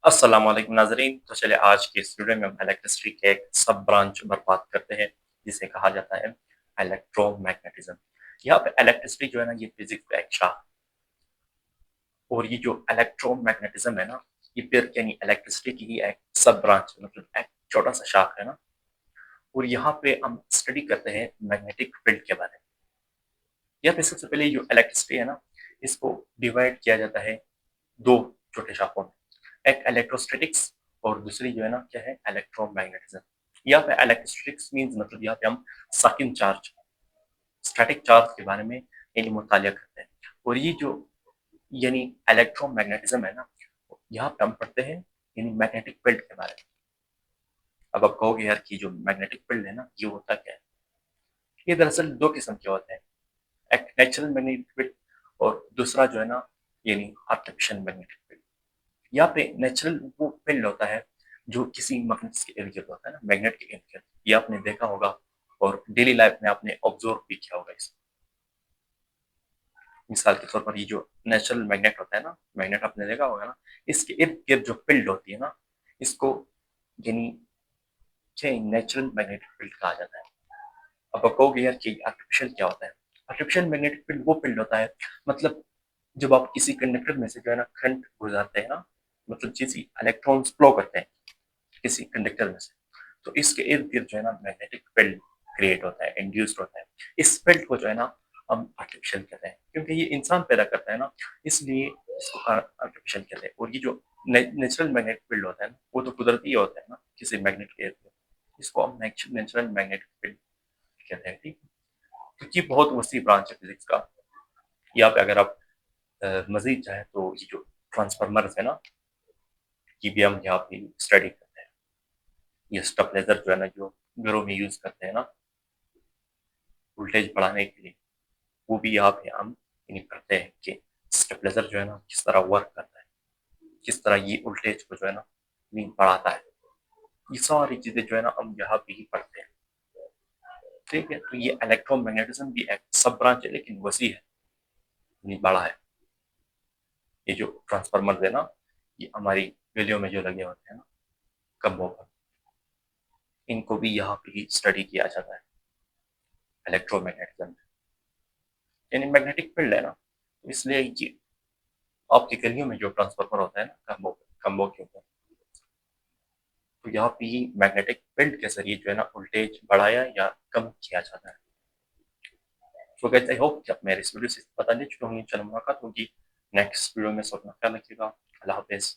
अस्सलाम वालेकुम नाज़रीन। तो चलिए आज के इस वीडियो में हम इलेक्ट्रिसिटी के एक सब ब्रांच पर बात करते हैं, जिसे कहा जाता है इलेक्ट्रोमैग्नेटिज़्म। यहाँ पे इलेक्ट्रिसिटी जो है ना, ये फिज़िक्स का एक शाखा, और ये जो इलेक्ट्रोमैग्नेटिज़्म है ना, ये फिर यानी इलेक्ट्रिसिटी की ही एक सब ब्रांच है, मतलब एक छोटा-सा शाखा है ना। और यहाँ पे हम स्टडी करते हैं मैग्नेटिक फील्ड के बारे में। यहाँ पे सबसे पहले जो इलेक्ट्रिसिटी है ना, इसको डिवाइड किया जाता है 2 छोटे शाखाओं में। एक इलेक्ट्रोस्टैटिक्स और दूसरी जो है ना क्या है, इलेक्ट्रोमैग्नेटिज्म। यहाँ पे इलेक्ट्रोस्टैटिक्स मींस मतलब यहाँ पे हम सकिंग चार्ज, स्टैटिक चार्ज के बारे में यानी मुतालिया करते हैं। और ये जो यानी इलेक्ट्रोमैग्नेटिज्म है ना, यहाँ पे हम पढ़ते हैं यानी मैग्नेटिक फील्ड के बारे में। अब आप कहोगे यार कि जो मैग्नेटिक फील्ड है ना, ये होता क्या है? ये दरअसल 2 किस्म के होते हैं, एक नेचुरल मैग्नेटिक फील्ड और दूसरा जो है ना यानी आर्टिफिशियल मैग्नेटिक फील्ड। यहाँ पे नेचुरल वो फील्ड होता है जो किसी मैग्नेट के इर्द गिर्द होता है ना, मैग्नेट के इर्द गिर्द। ये आपने देखा होगा और डेली लाइफ में आपने ऑब्जर्व भी किया होगा इसको। मिसाल के तौर पर ये जो नेचुरल मैग्नेट होता है ना, मैग्नेट आपने देखा होगा ना, इसके इर्द गिर्द जो फील्ड होती है ना, इसको यानी नेचुरल मैग्नेटिक फील्ड कहा जाता है। अब आप कहोगे यार कि आर्टिफिशियल क्या होता है? आर्टिफिशियल मैग्नेटिक फील्ड वो फील्ड होता है, मतलब जब आप किसी कंडक्टर में से जो है ना करंट गुजारते हैं ना, मतलब किसी इलेक्ट्रॉन्स फ्लो करते हैं किसी कंडक्टर में से, तो इसके इर्द गिर्द जो है ना मैग्नेटिक फील्ड क्रिएट होता है, इंड्यूस्ड होता है। इस फील्ड को जो है ना हम आर्टिफिशियल कहते हैं, क्योंकि ये इंसान पैदा करता है ना, इसलिए इसको आर्टिफिशियल कहते हैं। और ये जो नेचुरल मैग्नेटिक फील्ड होता है ना, वो तो कुदरती ही होता है ना किसी मैग्नेट के इर्द गिर्द, इसको हम नेचुरल मैग्नेटिक फील्ड कहते हैं। ठीक है, क्योंकि बहुत वसी ब्रांच है फिजिक्स का। यहाँ पे अगर आप मजीद चाहें तो ये जो ट्रांसफार्मर्स है ना, ये भी हम यहाँ पे स्टडी करते हैं। ये स्टेबलाइजर जो है ना, जो घरों में यूज करते हैं ना वोल्टेज बढ़ाने के लिए, वो भी यहाँ पे हम यानी करते हैं कि स्टेबलाइजर जो है ना किस तरह वर्क करता है, किस तरह ये वोल्टेज को जो है ना मीन बढ़ाता है। ये सारी चीजें जो है ना हम यहाँ पे ही पढ़ते हैं। ठीक है, तो ये इलेक्ट्रोमैग्नेटिज्म भी एक सब ब्रांच है, लेकिन वसी है, यानी बड़ा है। ये जो ट्रांसफार्मर है ना, ये हमारी गलियों में जो लगे होते हैं ना, खंभों पर, इनको भी यहाँ पे ही स्टडी किया जाता है इलेक्ट्रोमैग्नेटिज्म। यानी मैग्नेटिक फील्ड है ना, इसलिए ये आपकी गलियों में जो ट्रांसफार्मर होता है ना खंभों खंभों के ऊपर, तो यहाँ पे ही मैग्नेटिक फील्ड के जरिए जो है ना वोल्टेज बढ़ाया या कम किया जाता है। सो गाइस, आई होप कि आप मेरे इस वीडियो से पता नहीं चुके होंगे। चलो मुलाकात होगी नेक्स्ट वीडियो में। सब अपना ख्याल रखिएगा। अल्लाह हाफिज़।